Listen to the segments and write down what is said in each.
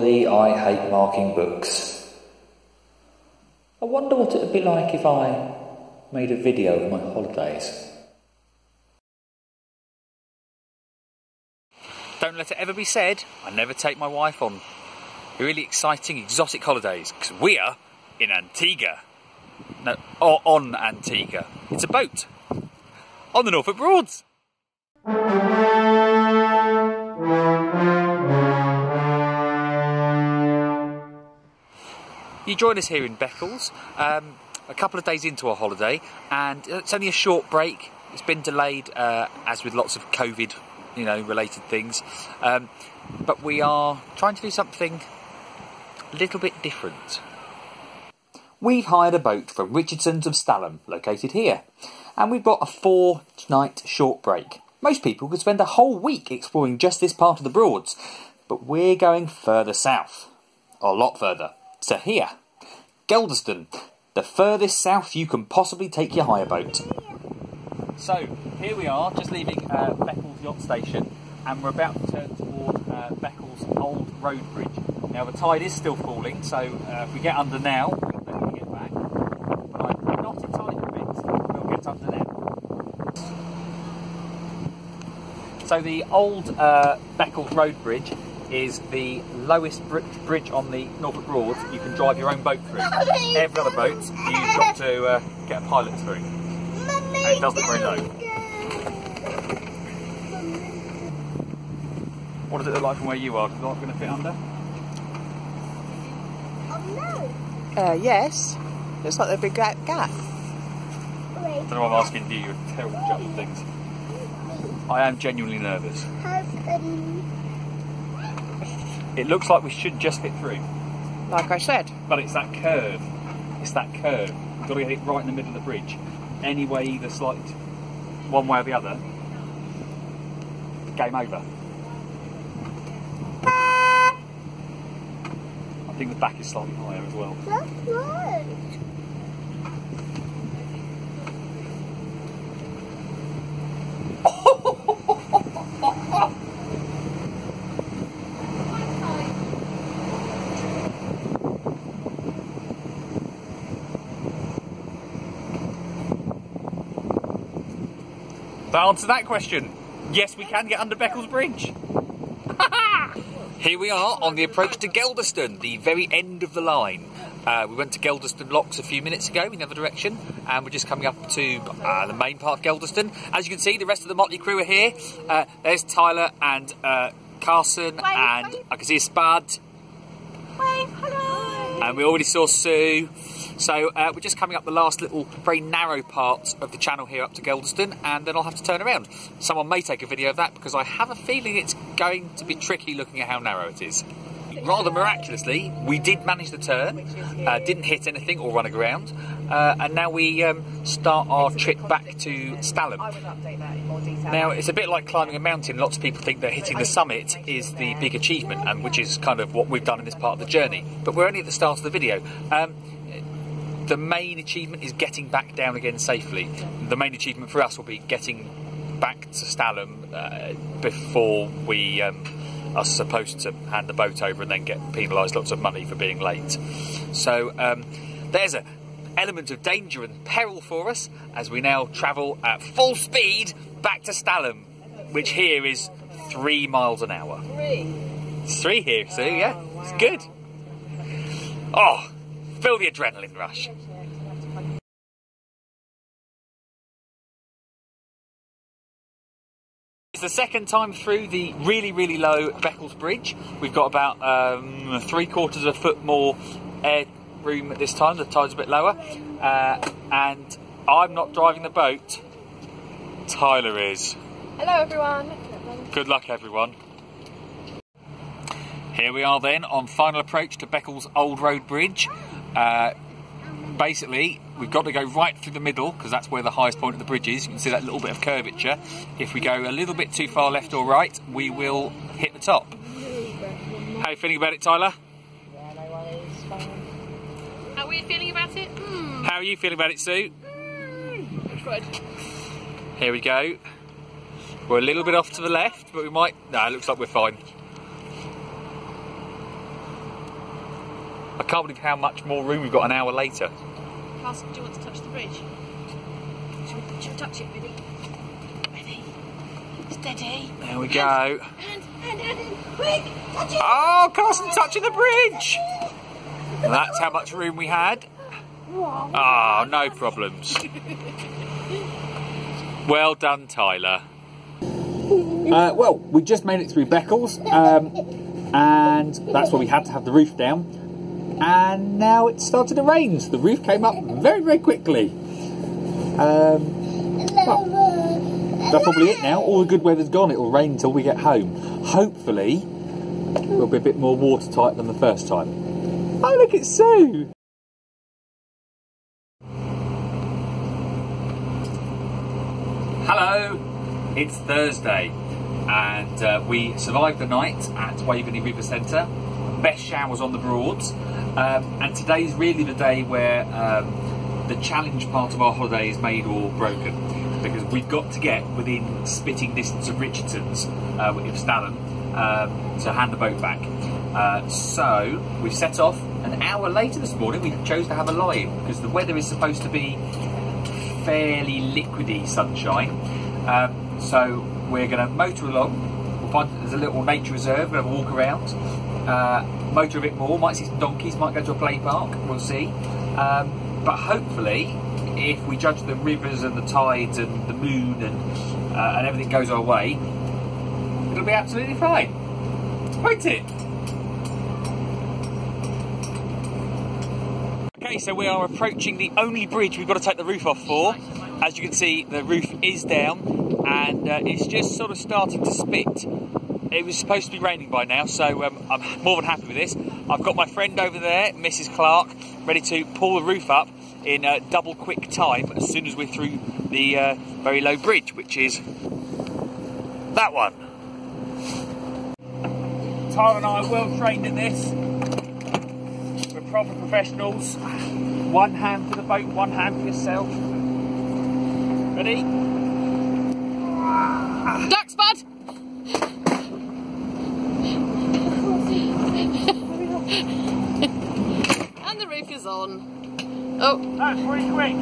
Lordy, I hate marking books. I wonder what it would be like if I made a video of my holidays. Don't let it ever be said I never take my wife on really exciting exotic holidays, because we are in Antigua. No, or on Antigua. It's a boat on the Norfolk Broads. You join us here in Beccles, a couple of days into our holiday, and it's only a short break. It's been delayed, as with lots of COVID, related things. But we are trying to do something a little bit different. We've hired a boat from Richardson's of Stalham, located here, and we've got a 4-night short break. Most people could spend a whole week exploring just this part of the Broads, but we're going further south, a lot further, to here, Geldeston, the furthest south you can possibly take your hire boat. So here we are, just leaving Beccles Yacht Station, and we're about to turn toward Beccles Old Road Bridge. Now the tide is still falling, so if we get under now, we'll definitely get back. But I'm not entirely convinced we'll get under now. So the old Beccles Road Bridge is the lowest bridge on the Norfolk Broads you can drive your own boat through. Every other boat you've got to get a pilot through. And it does look very low. What does it look like from where you are? Is it not going to fit under? Yes. Looks like there'd be a gap. I don't know why I'm asking you, you're a terrible judge of things. I am genuinely nervous. It looks like we should just fit through. Like I said. But it's that curve. It's that curve. We've got to get it right in the middle of the bridge. Any way, either slight, one way or the other, game over. I think the back is slightly higher as well. That's right. To answer that question, yes, we can get under Beccles Bridge. Here we are on the approach to Geldeston, the very end of the line. We went to Geldeston Locks a few minutes ago in the other direction, and we're just coming up to the main part of Geldeston. As you can see, the rest of the motley crew are here. There's Tyler and Carson, and I can see Spud. Wave, hello. And we already saw Sue. So we're just coming up the last little very narrow part of the channel here up to Geldeston, and then I'll have to turn around. Someone may take a video of that, because I have a feeling it's going to be tricky looking at how narrow it is. Rather miraculously, we did manage the turn, didn't hit anything or run aground, and now we start our trip back to Stalham. I would update that in more detail. Now, it's a bit like climbing a mountain. Lots of people think that hitting the summit is the big achievement, and which is kind of what we've done in this part of the journey. But we're only at the start of the video. The main achievement is getting back down again safely. The main achievement for us will be getting back to Stalham before we are supposed to hand the boat over and then get penalised lots of money for being late. So there's an element of danger and peril for us as we now travel at full speed back to Stalham, which here is 3 miles an hour. 3? It's 3 here, Sue, yeah? Wow. It's good. Oh, feel the adrenaline rush. It's the second time through the really low Beccles Bridge. We've got about 3/4 of a foot more air room at this time. The tide's a bit lower, and I'm not driving the boat. Tyler is. Hello everyone. Good luck everyone. Here we are then on final approach to Beccles Old Road Bridge. Basically, we've got to go right through the middle because that's where the highest point of the bridge is. You can see that little bit of curvature. If we go a little bit too far left or right, we will hit the top. How are you feeling about it, Tyler? Yeah, no worries, fine. How are we feeling about it? How are you feeling about it, Sue? Good. Here we go. We're a little bit off to the left, but we might... No, it looks like we're fine. I can't believe how much more room we've got an hour later. Carson, do you want to touch the bridge? Should we touch it? Ready? Ready? Steady. There we go. And, quick! Touch it! Oh, Carson touching the bridge! And that's how much room we had. Oh, no problems. Well done, Tyler. Well, we just made it through Beccles, and that's why we had to have the roof down. And now it started to rain, so the roof came up very, very quickly. Well, that's probably it now. All the good weather's gone. It will rain until we get home. Hopefully, we'll be a bit more watertight than the first time. Oh, look, it's Sue! Hello! It's Thursday, and we survived the night at Waveney River Centre. Best showers on the Broads, and today's really the day where the challenge part of our holiday is made or broken, because we've got to get within spitting distance of Richardson's with Stalham to hand the boat back. So we've set off. An hour later this morning we chose to have a lie-in because the weather is supposed to be fairly liquidy sunshine. So we're going to motor along. We'll find that there's a little nature reserve. We'll have a walk around, motor a bit more, might see some donkeys, might go to a play park, we'll see. But hopefully, if we judge the rivers and the tides and the moon and everything goes our way, it'll be absolutely fine. Won't it? Okay, so we are approaching the only bridge we've got to take the roof off for. As you can see, the roof is down and it's just sort of starting to spit. It was supposed to be raining by now, so I'm more than happy with this. I've got my friend over there, Mrs. Clark, ready to pull the roof up in double quick time as soon as we're through the very low bridge, which is that one. Tyler and I are well trained in this. We're proper professionals. One hand for the boat, one hand for yourself. Ready? Duck spud! And the roof is on. Oh. That's pretty quick.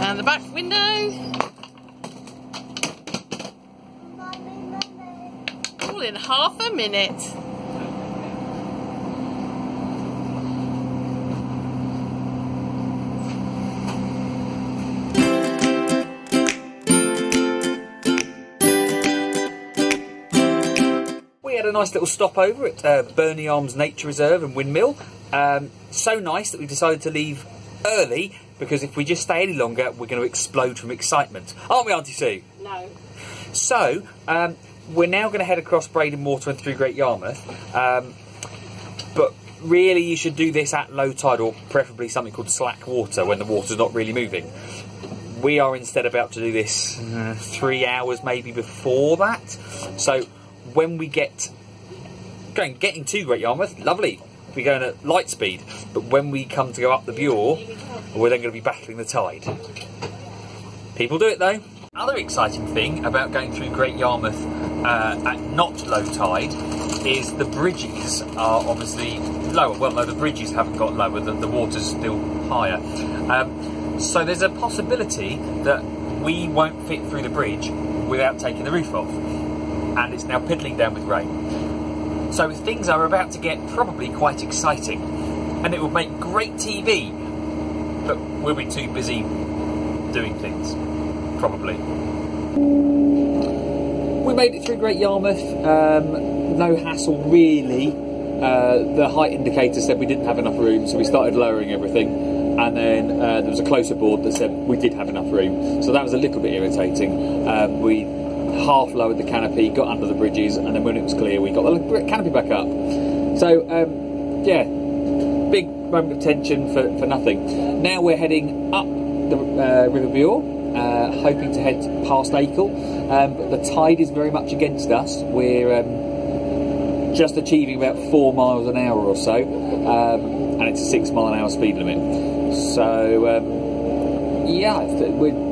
And the back window. All in half a minute. We had a nice little stopover at Burney Arms Nature Reserve and Windmill. So nice that we decided to leave early, because if we just stay any longer, we're going to explode from excitement. Aren't we, Auntie Sue? No. So, we're now going to head across Braden Water and through Great Yarmouth. But really, you should do this at low tide, or preferably something called slack water, when the water's not really moving. We are instead about to do this 3 hours maybe before that. So, when we getting to Great Yarmouth, lovely. We're going at light speed, but when we come to go up the Bure, we're then going to be battling the tide. People do it though. Other exciting thing about going through Great Yarmouth at not low tide is the bridges are obviously lower. Well, no, the bridges haven't got lower, the water's still higher. So there's a possibility that we won't fit through the bridge without taking the roof off. And it's now piddling down with rain. So things are about to get probably quite exciting, and it will make great TV, but we'll be too busy doing things, probably. We made it through Great Yarmouth, no hassle really. The height indicator said we didn't have enough room, so we started lowering everything, and then there was a closer board that said we did have enough room, so that was a little bit irritating. We half lowered the canopy, got under the bridges, and then when it was clear we got the canopy back up. So yeah, big moment of tension for nothing. Now we're heading up the River Bure, hoping to head past Acle, but the tide is very much against us. We're just achieving about 4 miles an hour or so, and it's a 6 mile an hour speed limit. So yeah,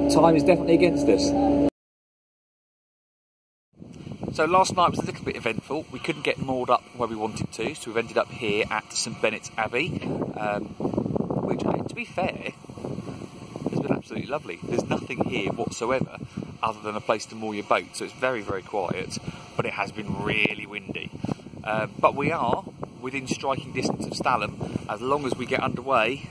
time is definitely against us. So last night was a little bit eventful. We couldn't get moored up where we wanted to, so we've ended up here at St Benet's Abbey, which, to be fair, has been absolutely lovely. There's nothing here whatsoever other than a place to moor your boat, so it's very, very quiet, but it has been really windy. But we are within striking distance of Stalham as long as we get underway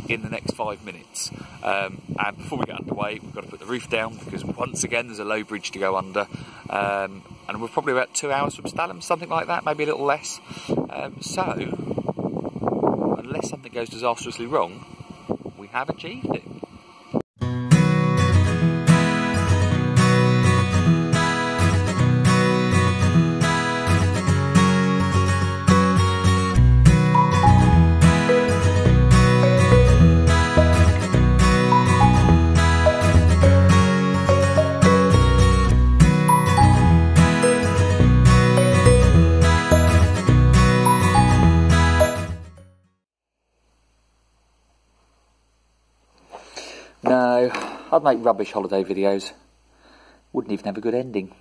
in the next 5 minutes. And before we get underway, we've got to put the roof down because once again there's a low bridge to go under, and we're probably about 2 hours from Stalham, something like that, maybe a little less. So unless something goes disastrously wrong, we have achieved it. No, I'd make rubbish holiday videos. Wouldn't even have a good ending.